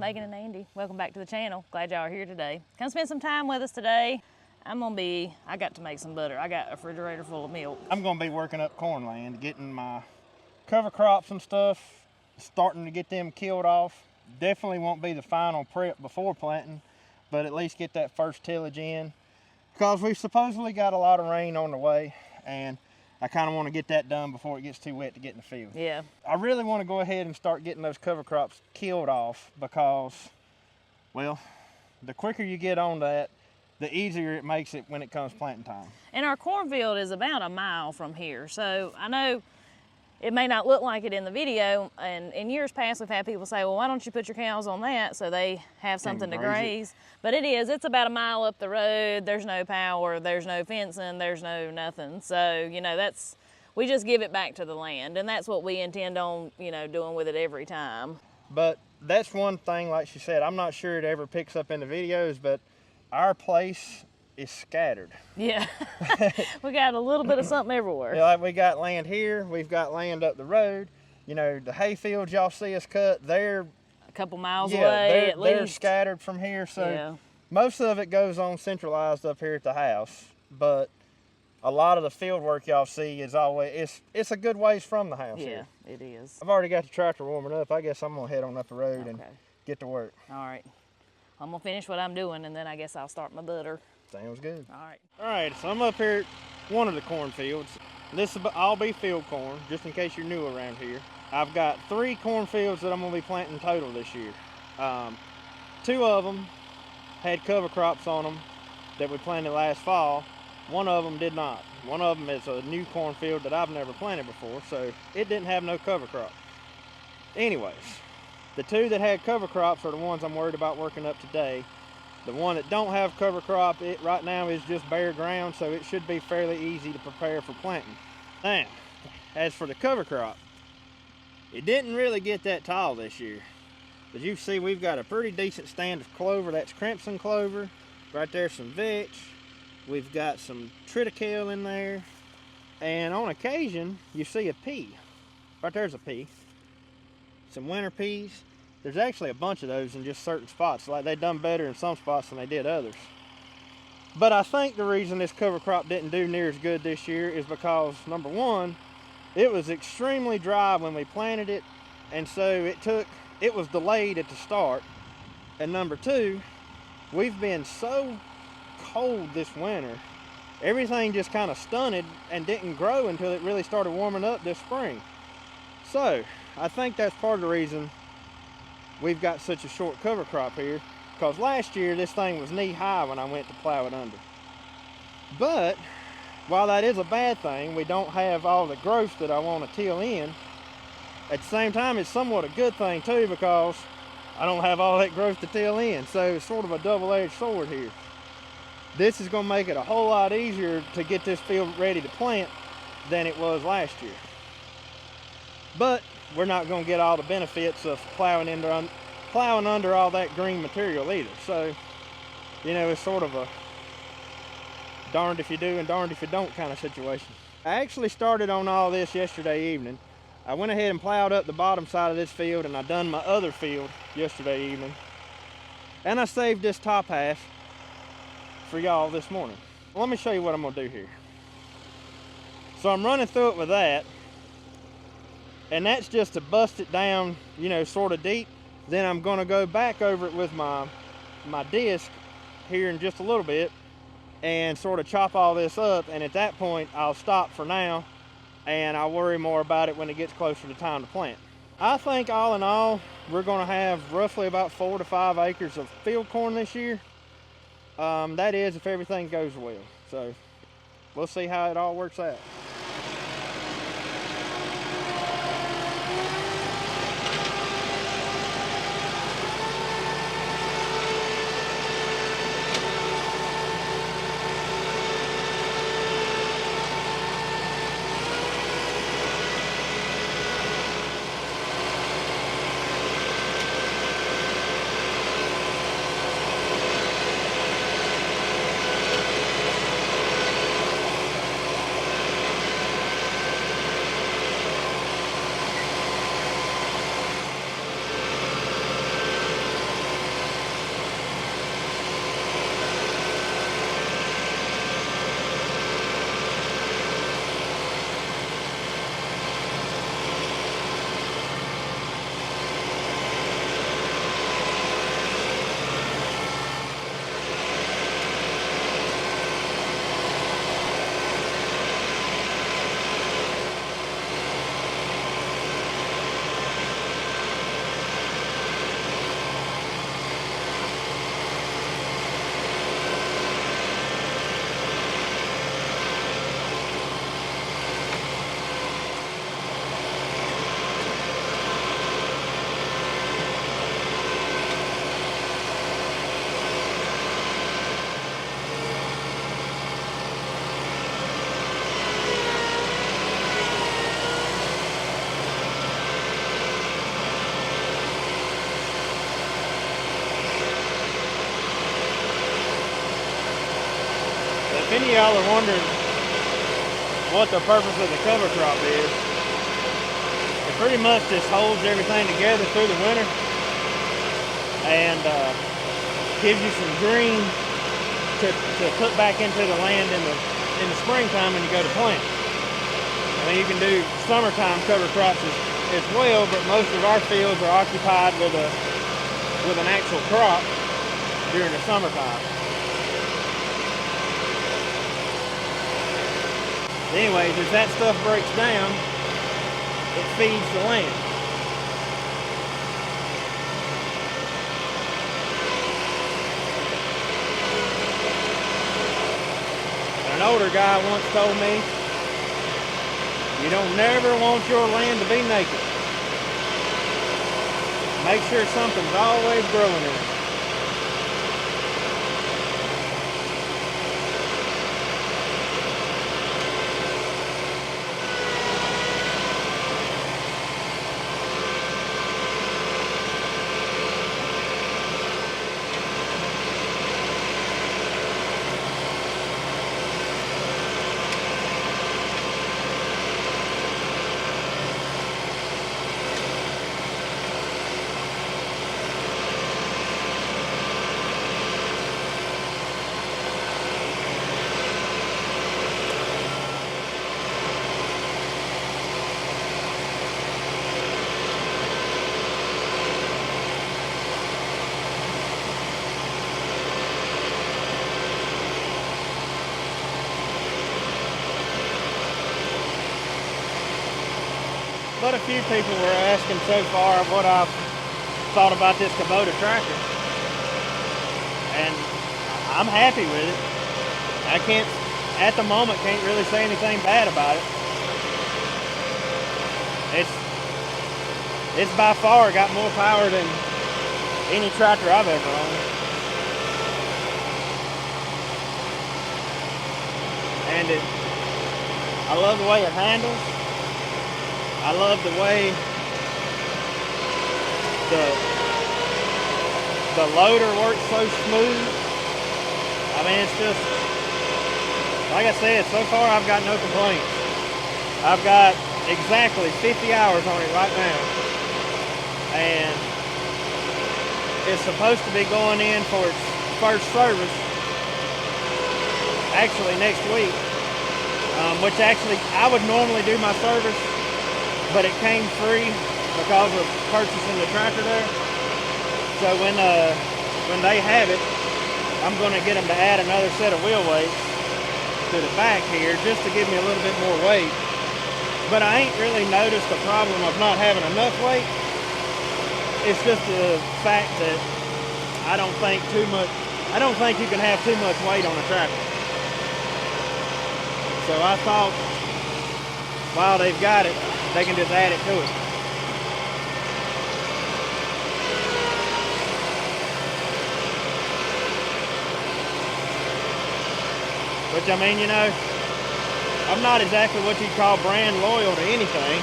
Megan and Andy. Welcome back to the channel. Glad y'all are here today. Come spend some time with us today. I got to make some butter. I got a refrigerator full of milk. I'm gonna be working up corn land, getting my cover crops and stuff, starting to get them killed off. Definitely won't be the final prep before planting, but at least get that first tillage in, because we've supposedly got a lot of rain on the way, and I kind of want to get that done before it gets too wet to get in the field. Yeah. I really want to go ahead and start getting those cover crops killed off because, well, the quicker you get on that, the easier it makes it when it comes planting time. And our cornfield is about a mile from here. So I know it may not look like it in the video, and in years past we've had people say, well, why don't you put your cows on that so they have something to graze? But it's about a mile up the road. There's no power, there's no fencing, there's no nothing. So, you know, we just give it back to the land, and that's what we intend on, you know, doing with it every time. But that's one thing, like she said, I'm not sure it ever picks up in the videos, but our place is scattered. Yeah, we got a little bit of something everywhere. Yeah, like we got land here, we've got land up the road. You know, the hay fields y'all see us cut, they're a couple miles away at least. They're scattered from here, so yeah. Most of it goes on centralized up here at the house, but a lot of the field work y'all see is always, it's a good ways from the house. Yeah, here. it is. I've already got the tractor warming up. I guess I'm gonna head on up the road and get to work. All right. I'm gonna finish what I'm doing, and then I guess I'll start my butter. Sounds good. All right. All right, so I'm up here at one of the cornfields. This will all be field corn, just in case you're new around here. I've got 3 cornfields that I'm gonna be planting total this year. 2 of them had cover crops on them that we planted last fall. 1 of them did not. 1 of them is a new cornfield that I've never planted before, so it didn't have no cover crop. Anyways, the 2 that had cover crops are the ones I'm worried about working up today. The one that don't have cover crop, it right now is just bare ground, so it should be fairly easy to prepare for planting. Now, as for the cover crop, it didn't really get that tall this year. As you see, we've got a pretty decent stand of clover. That's crimson clover. Right there's some vetch. We've got some triticale in there. And on occasion, you see a pea. Right there's a pea. Some winter peas. There's actually a bunch of those in just certain spots. Like they done better in some spots than they did others. But I think the reason this cover crop didn't do near as good this year is because, number one, it was extremely dry when we planted it, and so it was delayed at the start. And number 2, we've been so cold this winter, everything just kind of stunted and didn't grow until it really started warming up this spring. So I think that's part of the reason we've got such a short cover crop here, because last year this thing was knee high when I went to plow it under. But while that is a bad thing, we don't have all the growth that I want to till in. At the same time, it's somewhat a good thing too, because I don't have all that growth to till in. So it's sort of a double-edged sword here. This is going to make it a whole lot easier to get this field ready to plant than it was last year. But we're not going to get all the benefits of plowing under all that green material either. So, you know, it's sort of a darned if you do and darned if you don't kind of situation. I actually started on all this yesterday evening. I went ahead and plowed up the bottom side of this field, and I done my other field yesterday evening. And I saved this top half for y'all this morning. Let me show you what I'm gonna do here. So I'm running through it with that, and that's just to bust it down, you know, sort of deep. Then I'm gonna go back over it with my disc here in just a little bit and sort of chop all this up, and at that point I'll stop for now and I'll worry more about it when it gets closer to time to plant. I think all in all we're gonna have roughly about 4 to 5 acres of field corn this year. That is if everything goes well. So we'll see how it all works out. Many of y'all are wondering what the purpose of the cover crop is. It pretty much just holds everything together through the winter and gives you some green to put back into the land in the springtime when you go to plant. I mean, you can do summertime cover crops as well, but most of our fields are occupied with an actual crop during the summertime. Anyways, as that stuff breaks down, it feeds the land. An older guy once told me, you don't never want your land to be naked. Make sure something's always growing in it. But a few people were asking so far what I've thought about this Kubota tractor. And I'm happy with it. I can't, at the moment, can't really say anything bad about it. It's by far got more power than any tractor I've ever owned. And I love the way it handles. I love the way the loader works so smooth. I mean, it's just, like I said, so far I've got no complaints. I've got exactly 50 hours on it right now. And it's supposed to be going in for its first service, actually next week. Which actually, I would normally do my service, but it came free because of purchasing the tractor there. So when they have it, I'm going to get them to add another set of wheel weights to the back here just to give me a little bit more weight. But I ain't really noticed the problem of not having enough weight. It's just the fact that I don't think you can have too much weight on a tractor. So I thought, while they've got it, they can just add it to it. Which, I mean, you know, I'm not exactly what you'd call brand loyal to anything.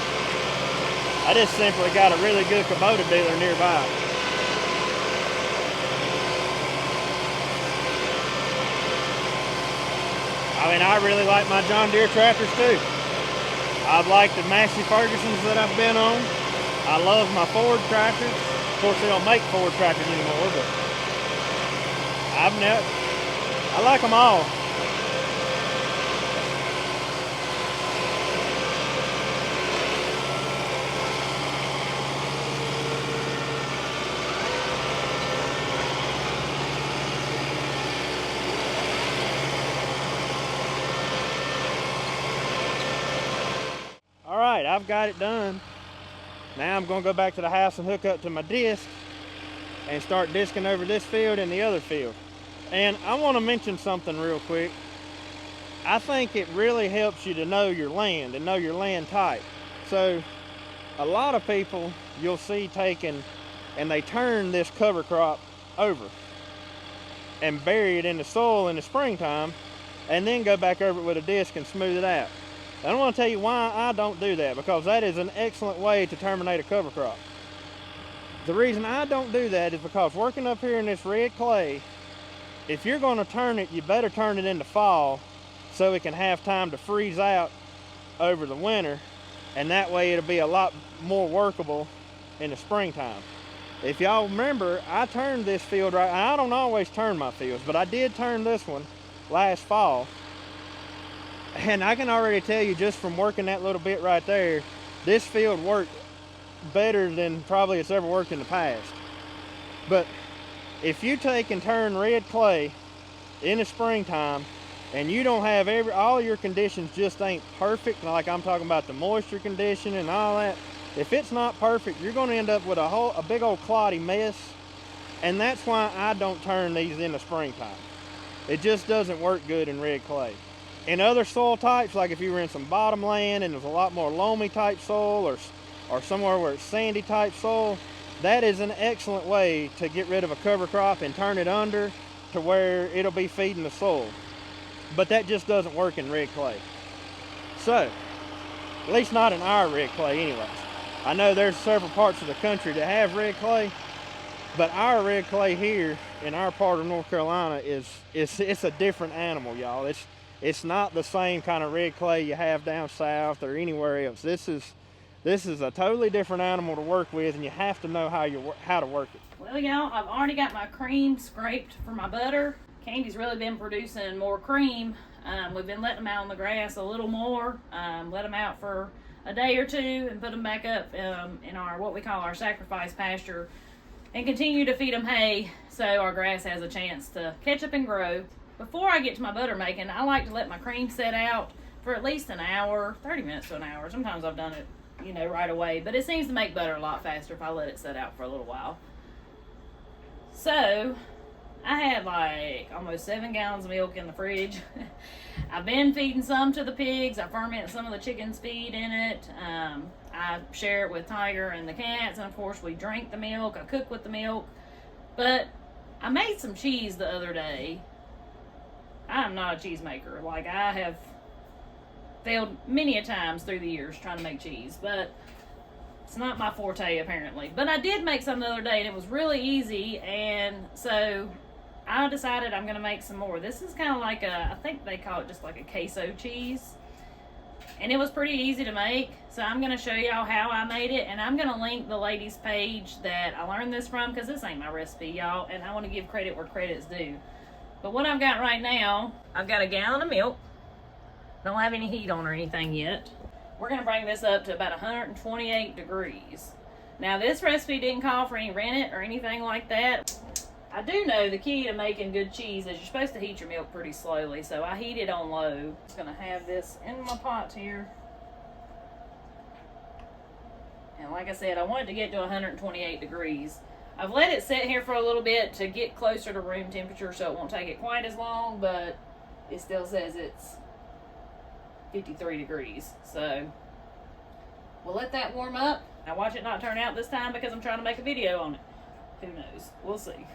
I just simply got a really good Kubota dealer nearby. I mean, I really like my John Deere tractors too. I've liked the Massey Fergusons that I've been on. I love my Ford tractors. Of course, they don't make Ford tractors anymore, but I like them all. All right, I've got it done. Now I'm going to go back to the house and hook up to my disc and start disking over this field and the other field. And I want to mention something real quick. I think it really helps you to know your land and know your land type. So a lot of people you'll see taking and they turn this cover crop over and bury it in the soil in the springtime and then go back over it with a disc and smooth it out. I don't want to tell you why I don't do that, because that is an excellent way to terminate a cover crop. The reason I don't do that is because working up here in this red clay, if you're going to turn it, you better turn it in the fall so it can have time to freeze out over the winter, and that way it'll be a lot more workable in the springtime. If y'all remember, I turned this field right. I don't always turn my fields, but I did turn this one last fall. And I can already tell you, just from working that little bit right there, this field worked better than probably it's ever worked in the past. But if you take and turn red clay in the springtime, and you don't have all your conditions just ain't perfect, like I'm talking about the moisture condition and all that, if it's not perfect, you're going to end up with a big old cloddy mess. And that's why I don't turn these in the springtime. It just doesn't work good in red clay. In other soil types, like if you were in some bottomland and there's a lot more loamy type soil, or somewhere where it's sandy type soil, that is an excellent way to get rid of a cover crop and turn it under to where it'll be feeding the soil. But that just doesn't work in red clay. So, at least not in our red clay anyways. I know there's several parts of the country that have red clay, but our red clay here in our part of North Carolina it's a different animal, y'all. It's not the same kind of red clay you have down south or anywhere else. This is a totally different animal to work with, and you have to know how to work it. Well, y'all, I've already got my cream scraped for my butter. Candy's really been producing more cream. We've been letting them out on the grass a little more. Let them out for a day or two and put them back up in our what we call our sacrifice pasture, and continue to feed them hay so our grass has a chance to catch up and grow. Before I get to my butter making, I like to let my cream set out for at least an hour, 30 minutes to an hour. Sometimes I've done it, right away, but it seems to make butter a lot faster if I let it set out for a little while. So I had like almost 7 gallons of milk in the fridge. I've been feeding some to the pigs. I ferment some of the chicken's feed in it. I share it with Tiger and the cats, and of course we drink the milk. I cook with the milk. But I made some cheese the other day. I'm not a cheese maker. Like, I have failed many a times through the years trying to make cheese, but it's not my forte apparently. But I did make some the other day, and it was really easy, and so I decided I'm going to make some more. This is kind of like I think they call it just like a queso cheese. And it was pretty easy to make. So I'm going to show y'all how I made it. And I'm going to link the lady's page that I learned this from, because this ain't my recipe, y'all. And I want to give credit where credit's due. But what I've got right now, I've got a gallon of milk. Don't have any heat on or anything yet. We're going to bring this up to about 128 degrees. Now, this recipe didn't call for any rennet or anything like that. I do know the key to making good cheese is you're supposed to heat your milk pretty slowly, so I heat it on low. I'm just going to have this in my pot here. And like I said, I wanted to get to 128 degrees. I've let it sit here for a little bit to get closer to room temperature, so it won't take it quite as long, but it still says it's 53 degrees. So we'll let that warm up. Now watch it not turn out this time because I'm trying to make a video on it. Who knows? We'll see.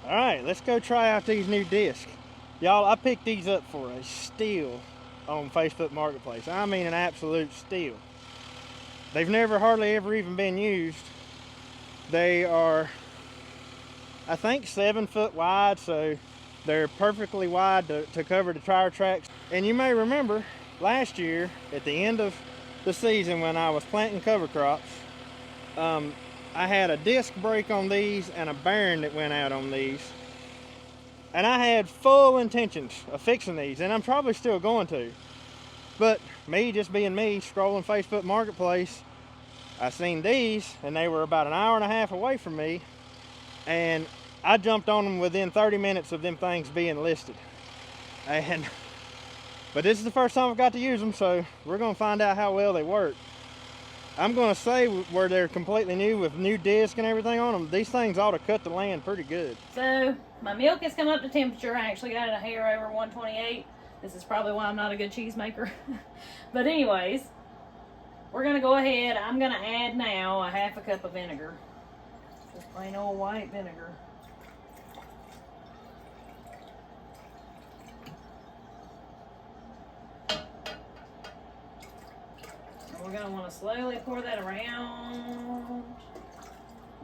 All right, let's go try out these new discs. Y'all, I picked these up for a steal on Facebook Marketplace. I mean an absolute steal. They've never hardly ever even been used. They are, I think, 7 foot wide, so they're perfectly wide to cover the tire tracks. And you may remember last year at the end of the season when I was planting cover crops, I had a disc break on these and a bearing that went out on these. And I had full intentions of fixing these, and I'm probably still going to. But me, just being me, scrolling Facebook Marketplace, I seen these, and they were about an hour and a half away from me, and I jumped on them within 30 minutes of them things being listed. But this is the first time I've got to use them, so we're gonna find out how well they work. I'm gonna say where they're completely new with new disc and everything on them, these things ought to cut the land pretty good. So my milk has come up to temperature. I actually got it a hair over 128. This is probably why I'm not a good cheese maker. But anyways, we're gonna go ahead. I'm gonna add now a half a cup of vinegar. Just plain old white vinegar. We're going to want to slowly pour that around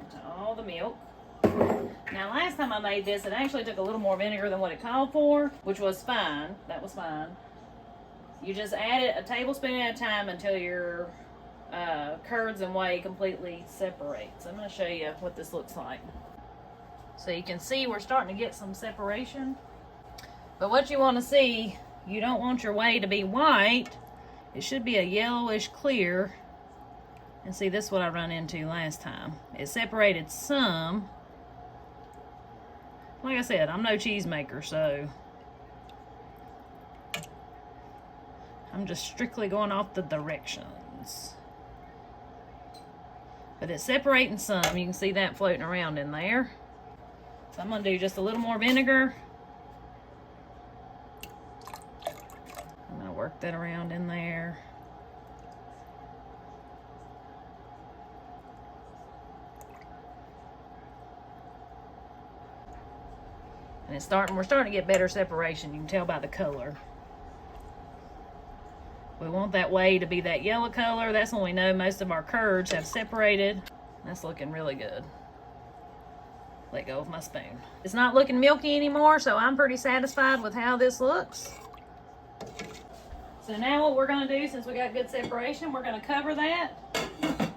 into all the milk. Now, last time I made this, it actually took a little more vinegar than what it called for, which was fine. That was fine. You just add it a tablespoon at a time until your curds and whey completely separate. So I'm going to show you what this looks like. So you can see we're starting to get some separation. But what you want to see, you don't want your whey to be white. It should be a yellowish clear. And see, this is what I run into last time. It separated some. Like I said, I'm no cheese maker, so I'm just strictly going off the directions. But it's separating some. You can see that floating around in there. So I'm going to do just a little more vinegar. Work that around in there. And we're starting to get better separation. You can tell by the color. We want that whey to be that yellow color. That's when we know most of our curds have separated. That's looking really good. Let go of my spoon. It's not looking milky anymore, so I'm pretty satisfied with how this looks. So now what we're going to do, since we got good separation, we're going to cover that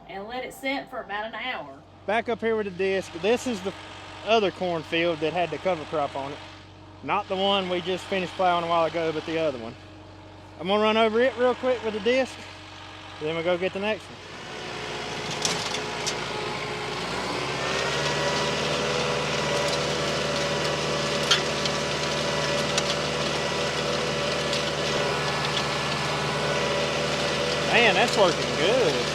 and let it sit for about an hour. Back up here with the disc. This is the other cornfield that had the cover crop on it. Not the one we just finished plowing a while ago, but the other one. I'm going to run over it real quick with the disc, then we'll go get the next one. Man, that's working good.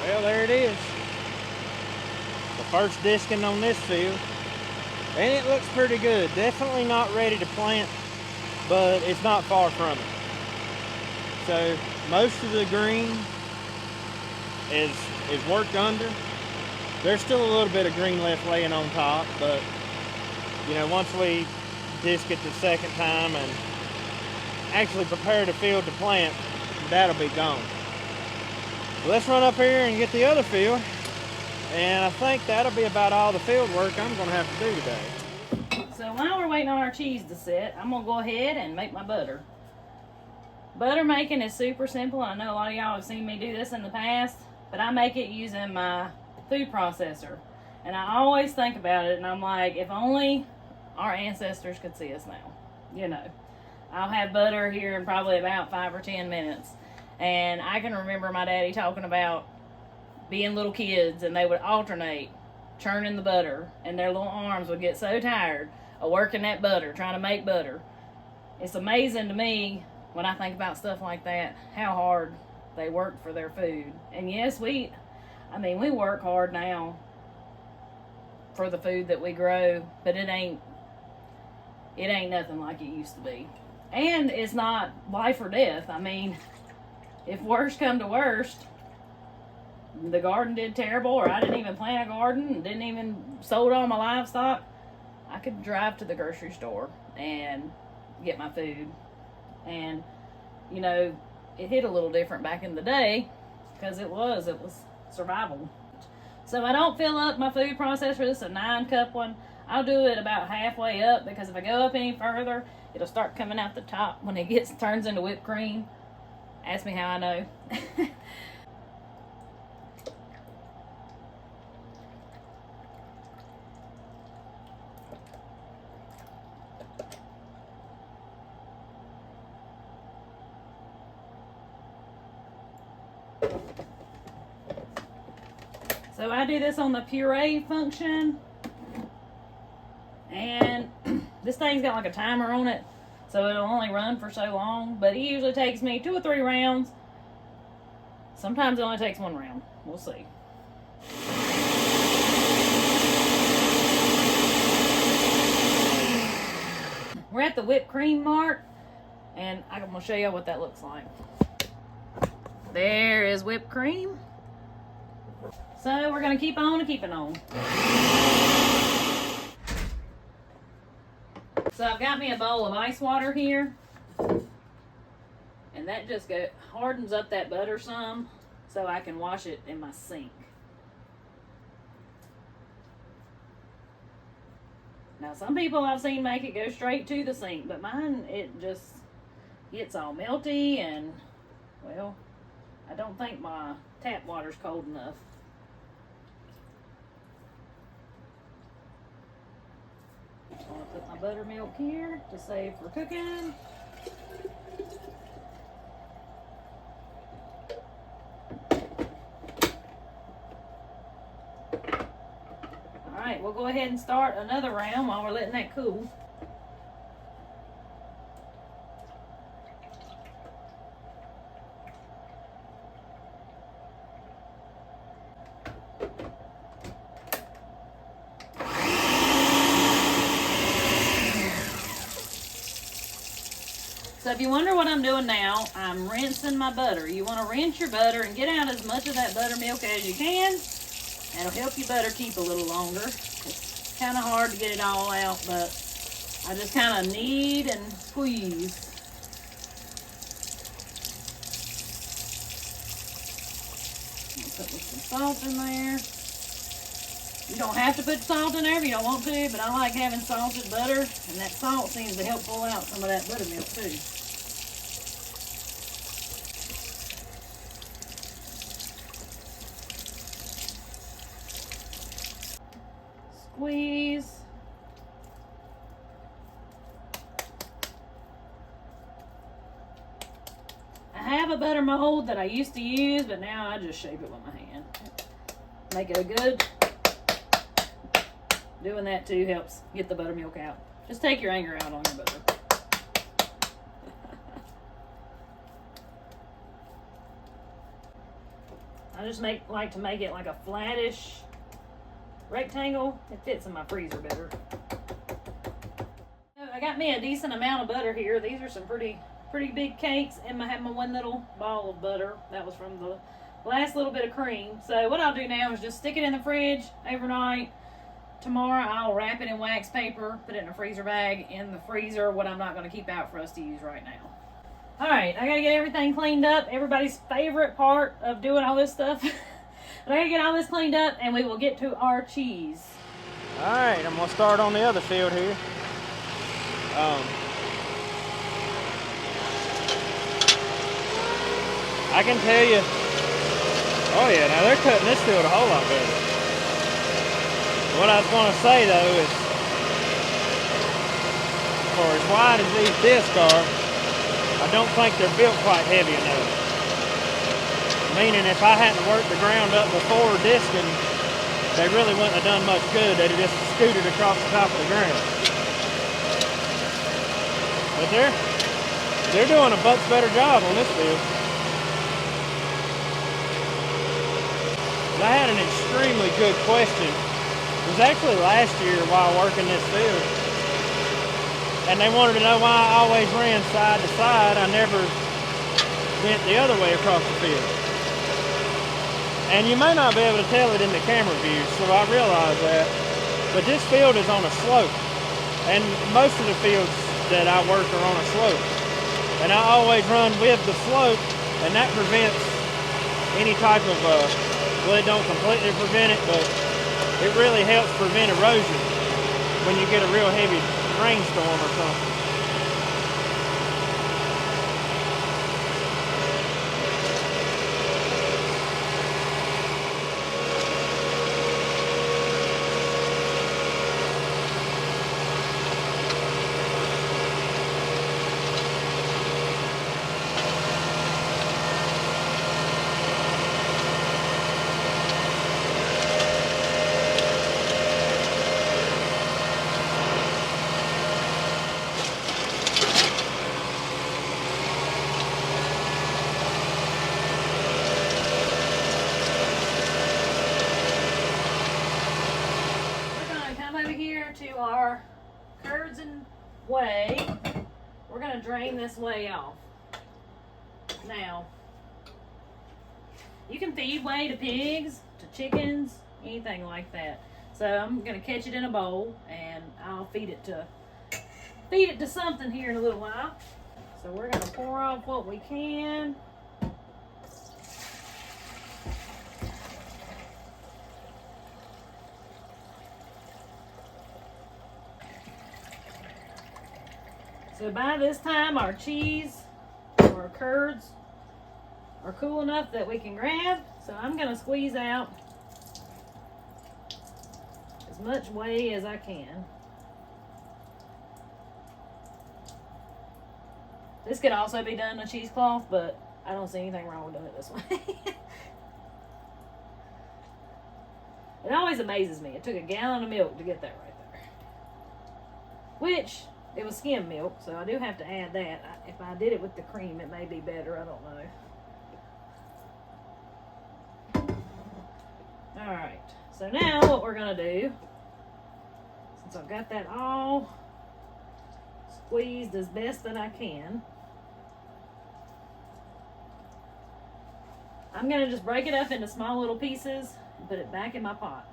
Well, there it is. The first disking on this field. And it looks pretty good. Definitely not ready to plant, but it's not far from it. So most of the green is worked under. There's still a little bit of green left laying on top, but you know, once we disc it the second time and actually prepare the field to plant, that'll be gone. Let's run up here and get the other field, and I think that'll be about all the field work I'm going to have to do today. So while we're waiting on our cheese to sit, I'm going to go ahead and make my butter. Butter making is super simple. I know a lot of y'all have seen me do this in the past, but I make it using my food processor. And I always think about it, and I'm like, if only our ancestors could see us now. You know, I'll have butter here in probably about 5 or 10 minutes. And I can remember my daddy talking about being little kids, and they would alternate churning the butter, and their little arms would get so tired of working that butter, trying to make butter. It's amazing to me when I think about stuff like that, how hard they work for their food. And yes, I mean, we work hard now for the food that we grow, but it ain't nothing like it used to be. And it's not life or death. I mean, if worst come to worst, the garden did terrible, or I didn't even plant a garden, and didn't even sold all my livestock, I could drive to the grocery store and get my food. And, you know, it hit a little different back in the day because it was survival. So I don't fill up my food processor. This is a 9-cup one. I'll do it about halfway up, because if I go up any further, it'll start coming out the top when it turns into whipped cream. Ask me how I know. So I do this on the puree function, and this thing's got like a timer on it, so it'll only run for so long, but it usually takes me 2 or 3 rounds. Sometimes it only takes 1 round. We'll see. We're at the whipped cream mark, and I'm going to show you what that looks like. There is whipped cream. So we're going to keep on and keeping on. So I've got me a bowl of ice water here. And that just hardens up that butter some, so I can wash it in my sink. Now some people I've seen make it go straight to the sink, but mine, it just gets all melty, and, well, I don't think my tap water's cold enough. I'm going to put my buttermilk here to save for cooking. Alright, we'll go ahead and start another round while we're letting that cool. So if you wonder what I'm doing now, I'm rinsing my butter. You want to rinse your butter and get out as much of that buttermilk as you can. That'll help your butter keep a little longer. It's kind of hard to get it all out, but I just kind of knead and squeeze. I'll put some salt in there. You don't have to put salt in there if you don't want to, but I like having salted butter, and that salt seems to help pull out some of that buttermilk too. Squeeze. I have a butter mold that I used to use, but now I just shape it with my hand. Make it a good. Doing that too helps get the buttermilk out. Just take your anger out on your butter. I just like to make it like a flattish rectangle. It fits in my freezer better. I got me a decent amount of butter here. These are some pretty big cakes, and I have my one little ball of butter. That was from the last little bit of cream. So what I'll do now is just stick it in the fridge overnight. Tomorrow I'll wrap it in wax paper, put it in a freezer bag in the freezer, what I'm not going to keep out for us to use right now. Alright, I got to get everything cleaned up. Everybody's favorite part of doing all this stuff. But I got to get all this cleaned up, and we will get to our cheese. Alright, I'm going to start on the other field here. I can tell you, oh yeah, now they're cutting this field a whole lot better. What I was going to say though is, for as wide as these discs are, I don't think they're built quite heavy enough. Meaning if I hadn't worked the ground up before discing, they really wouldn't have done much good. They'd have just scooted across the top of the ground. But they're doing a much better job on this field. I had an extremely good question. It was actually last year while working this field. And they wanted to know why I always ran side to side. I never went the other way across the field. And you may not be able to tell it in the camera view, so I realize that. But this field is on a slope. And most of the fields that I work are on a slope. And I always run with the slope, and that prevents any type of, well, it don't completely prevent it, but it really helps prevent erosion when you get a real heavy rainstorm or something. To our curds and whey, we're going to drain this whey off. Now, you can feed whey to pigs, to chickens, anything like that. So I'm going to catch it in a bowl and I'll feed it to something here in a little while. So we're going to pour off what we can. So by this time, our cheese or our curds are cool enough that we can grab. So I'm going to squeeze out as much whey as I can. This could also be done in a cheesecloth, but I don't see anything wrong with doing it this way. It always amazes me. It took a gallon of milk to get that right there. Which... it was skim milk, so I do have to add that. If I did it with the cream, it may be better. I don't know. Alright, so now what we're going to do, since I've got that all squeezed as best that I can, I'm going to just break it up into small little pieces and put it back in my pot.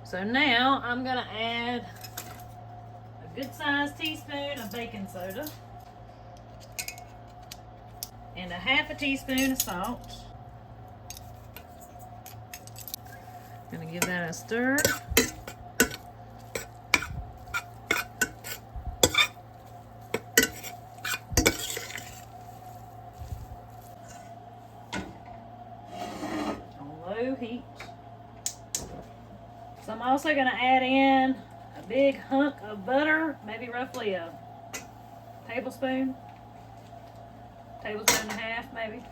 So now I'm going to add a good sized teaspoon of baking soda and a half a teaspoon of salt. Going to give that a stir. On low heat. So I'm also going to add in a big hunk of butter, maybe roughly a tablespoon and a half maybe.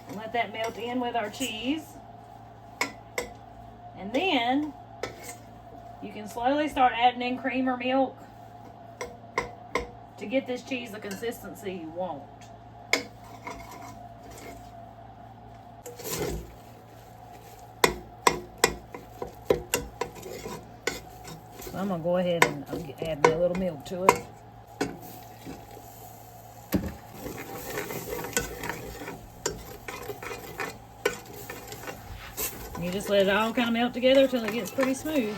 And let that melt in with our cheese. And then you can slowly start adding in cream or milk to get this cheese the consistency you want. So I'm going to go ahead and add a little milk to it. You just let it all kind of melt together until it gets pretty smooth.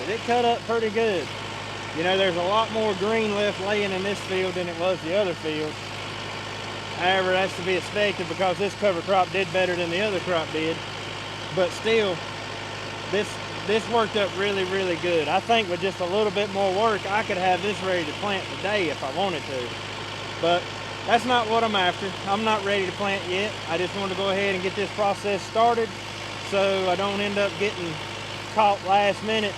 It cut up pretty good. You know, there's a lot more green left laying in this field than it was the other field. However, that's to be expected because this cover crop did better than the other crop did. But still, this this worked up really, really good. I think with just a little bit more work, I could have this ready to plant today if I wanted to. But that's not what I'm after. I'm not ready to plant yet. I just want to go ahead and get this process started so I don't end up getting caught last minute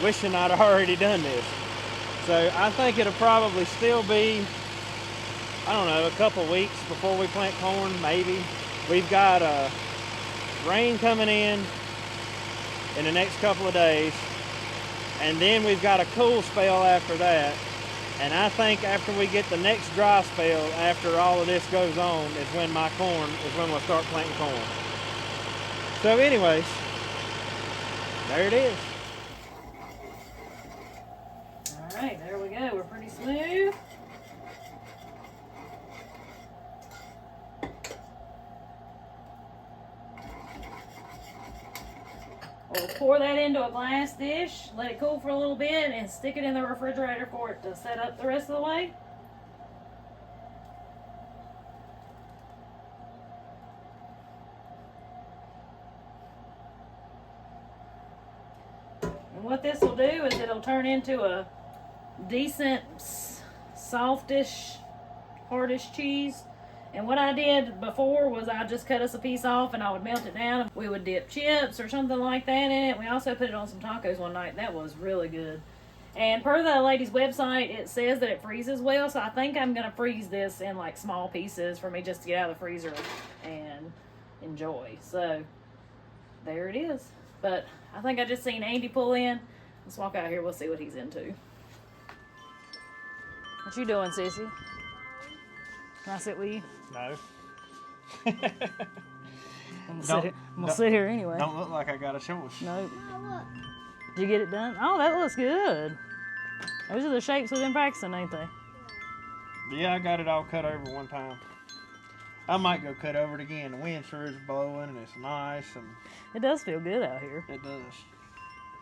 wishing I'd already done this. So I think it'll probably still be, I don't know, a couple weeks before we plant corn, maybe. We've got rain coming in the next couple of days, and then we've got a cool spell after that. And I think after we get the next dry spell, after all of this goes on, is when we'll start planting corn. So anyways, there it is. All right, there we go. We're pretty smooth. We'll pour that into a glass dish, let it cool for a little bit, and stick it in the refrigerator for it to set up the rest of the way. And what this will do is it'll turn into a decent, softish, hardish cheese. And what I did before was I just cut us a piece off and I would melt it down. We would dip chips or something like that in it. We also put it on some tacos one night. That was really good. And per the lady's website, it says that it freezes well. So I think I'm going to freeze this in like small pieces for me just to get out of the freezer and enjoy. So there it is. But I think I just seen Andy pull in. Let's walk out here. We'll see what he's into. What you doing, sissy? Can I sit with you? No. I'm gonna sit here anyway. Don't look like I got a choice. Nope. Oh, look. Did you get it done? Oh, that looks good. Those are the shapes we've been practicing, ain't they? Yeah, I got it all cut over one time. I might go cut over it again. The wind sure is blowing and it's nice, and It does feel good out here. it does.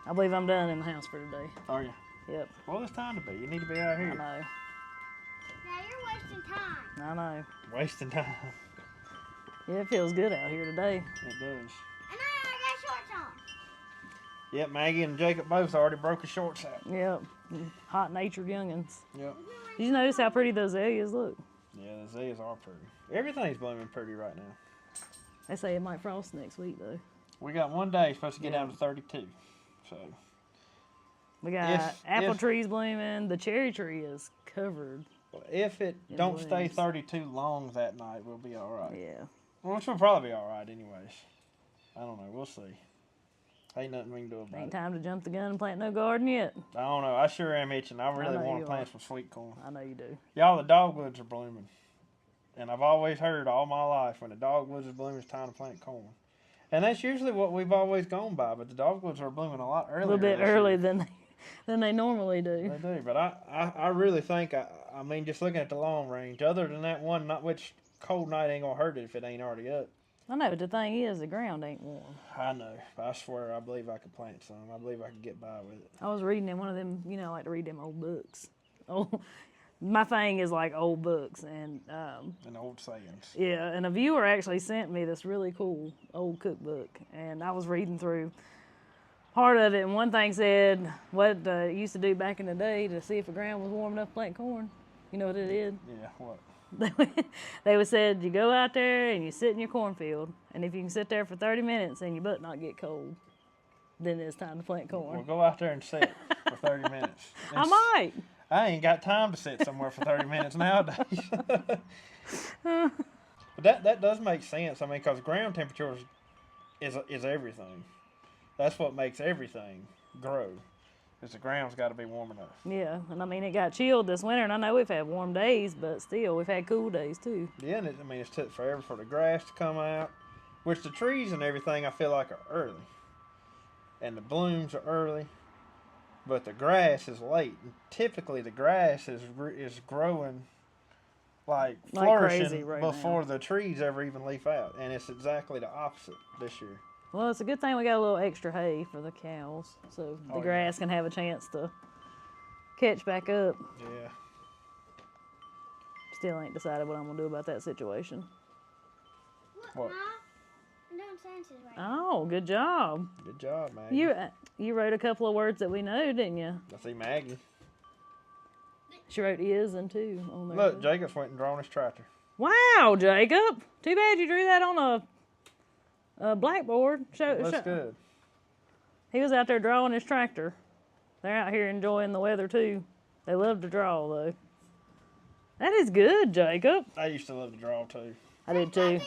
I believe I'm done in the house for today. Are you? Yep. Well, it's time to be. You need to be out I here. know. Now you're wasting time. I know. Wasting time. Yeah, it feels good out here today. It does. And I got shorts on. Yep, Maggie and Jacob both already broke his shorts out. Yep. Hot natured youngins. Yep. Did you notice how pretty those azaleas look? Yeah, the azaleas are pretty. Everything's blooming pretty right now. They say it might frost next week though. We got one day supposed to get down to 32. So We got apple trees blooming. The cherry tree is covered. if it It don't stay blooms. 32 long that night, we'll be all right. Yeah. Which will probably be all right anyways. I don't know. We'll see. Ain't nothing we can do about Ain't it. time to jump the gun and plant no garden yet. I don't know. I sure am itching. I really know want you to plant are. some sweet corn. I know you do. Y'all, the dogwoods are blooming. And I've always heard all my life when the dogwoods is blooming, it's time to plant corn. And that's usually what we've always gone by, but the dogwoods are blooming a lot earlier. A little bit this earlier year. than they normally do. They do, but I really think, I mean, just looking at the long range, other than that one, not which cold night ain't gonna hurt it if it ain't already up. I know, but the thing is, the ground ain't warm. I know, but I swear, I believe I could plant some. I believe I could get by with it. I was reading in one of them, I like to read them old books. Oh, my thing is like old books, and And old sayings. yeah, and a viewer actually sent me this really cool old cookbook, and I was reading through part of it, and one thing said what it used to do back in the day to see if the ground was warm enough to plant corn. You know what it did? Yeah, what? They would said you go out there and you sit in your cornfield, and if you can sit there for 30 minutes and your butt not get cold, then it's time to plant corn. Well, go out there and sit for 30 minutes. I might. I ain't got time to sit somewhere for 30 minutes nowadays. But that does make sense. I mean, because ground temperature is everything. That's what makes everything grow. Because the ground's got to be warm enough. Yeah, and I mean it got chilled this winter, and I know we've had warm days, but still we've had cool days too. Yeah, and it's took forever for the grass to come out. Which the trees and everything I feel like are early. And the blooms are early. But the grass is late. And typically the grass is growing like flourishing crazy right before the trees ever even leaf out. And it's exactly the opposite this year. Well, it's a good thing we got a little extra hay for the cows, so the Oh, yeah. grass can have a chance to catch back up. Yeah. Still ain't decided what I'm gonna do about that situation. Look, What? Ma, I'm doing sentences right now. Oh, good job. Good job, man. you wrote a couple of words that we know, didn't you? I see Maggie. She wrote is and to on there. Look, Jacob's went and drawn his tractor. Wow, Jacob. Too bad you drew that on a blackboard. Looks good. He was out there drawing his tractor. They're out here enjoying the weather too. They love to draw though. That is good, Jacob. I used to love to draw too. I did too.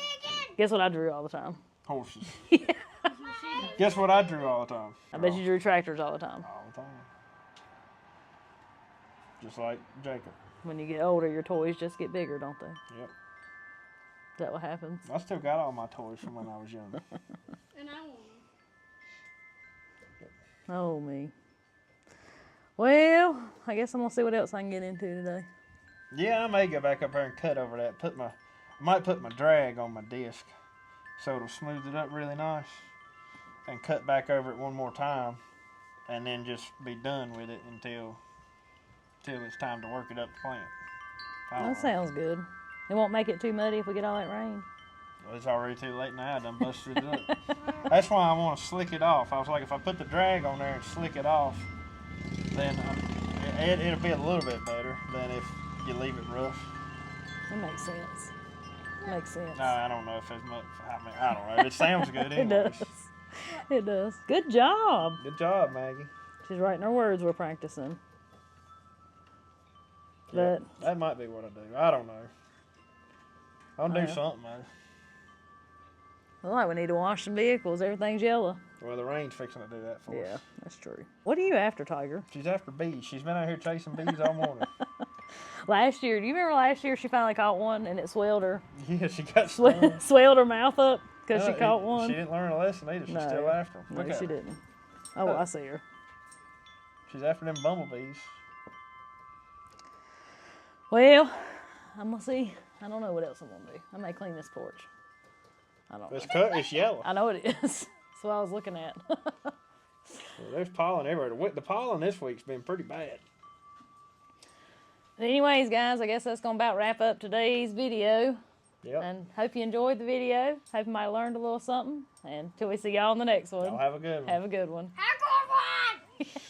Guess what I drew all the time? Horses. Guess what I drew all the time? I bet you drew tractors all the time. All the time. Just like Jacob. When you get older, your toys just get bigger, don't they? Yep. Is that what happens? I still got all my toys from when I was young. And I want Oh, me. Well, I guess I'm going to see what else I can get into today. Yeah, I may go back up there and cut over that. I might put my drag on my disc so it'll smooth it up really nice. And cut back over it one more time. And then just be done with it until it's time to work it up the plant. That sounds good. It won't make it too muddy if we get all that rain. Well, it's already too late now. I done busted it up. That's why I want to slick it off. I was like, if I put the drag on there and slick it off, then it'll be a little bit better than if you leave it rough. That makes sense. Makes sense. No, I don't know if it's much. I don't know. It sounds good anyways. It does. It does. Good job. Good job, Maggie. She's writing her words we're practicing. Yeah, But that might be what I do. I don't know. I'll do something though. well, like we need to wash some vehicles. Everything's yellow. Well, the rain's fixing to do that for Yeah, us. that's true. What are you after, Tiger? She's after bees. She's been out here chasing bees all morning. Last year, do you remember last year she finally caught one and it swelled her Yeah, she got stung. swelled her mouth up because she caught one? She didn't learn a lesson either. She's still after them. No, she didn't. Oh, Look. I see her. She's after them bumblebees. Well, I'm gonna see. I don't know what else I'm gonna do. I may clean this porch. I don't know. It's yellow. I know it is. That's what I was looking at. Yeah, there's pollen everywhere. The pollen this week's been pretty bad. But anyways, guys, I guess that's gonna about wrap up today's video. Yep. And hope you enjoyed the video. Hope you might have learned a little something. And until we see y'all in the next one. Y'all have a good one. Have a good one. Have a good one!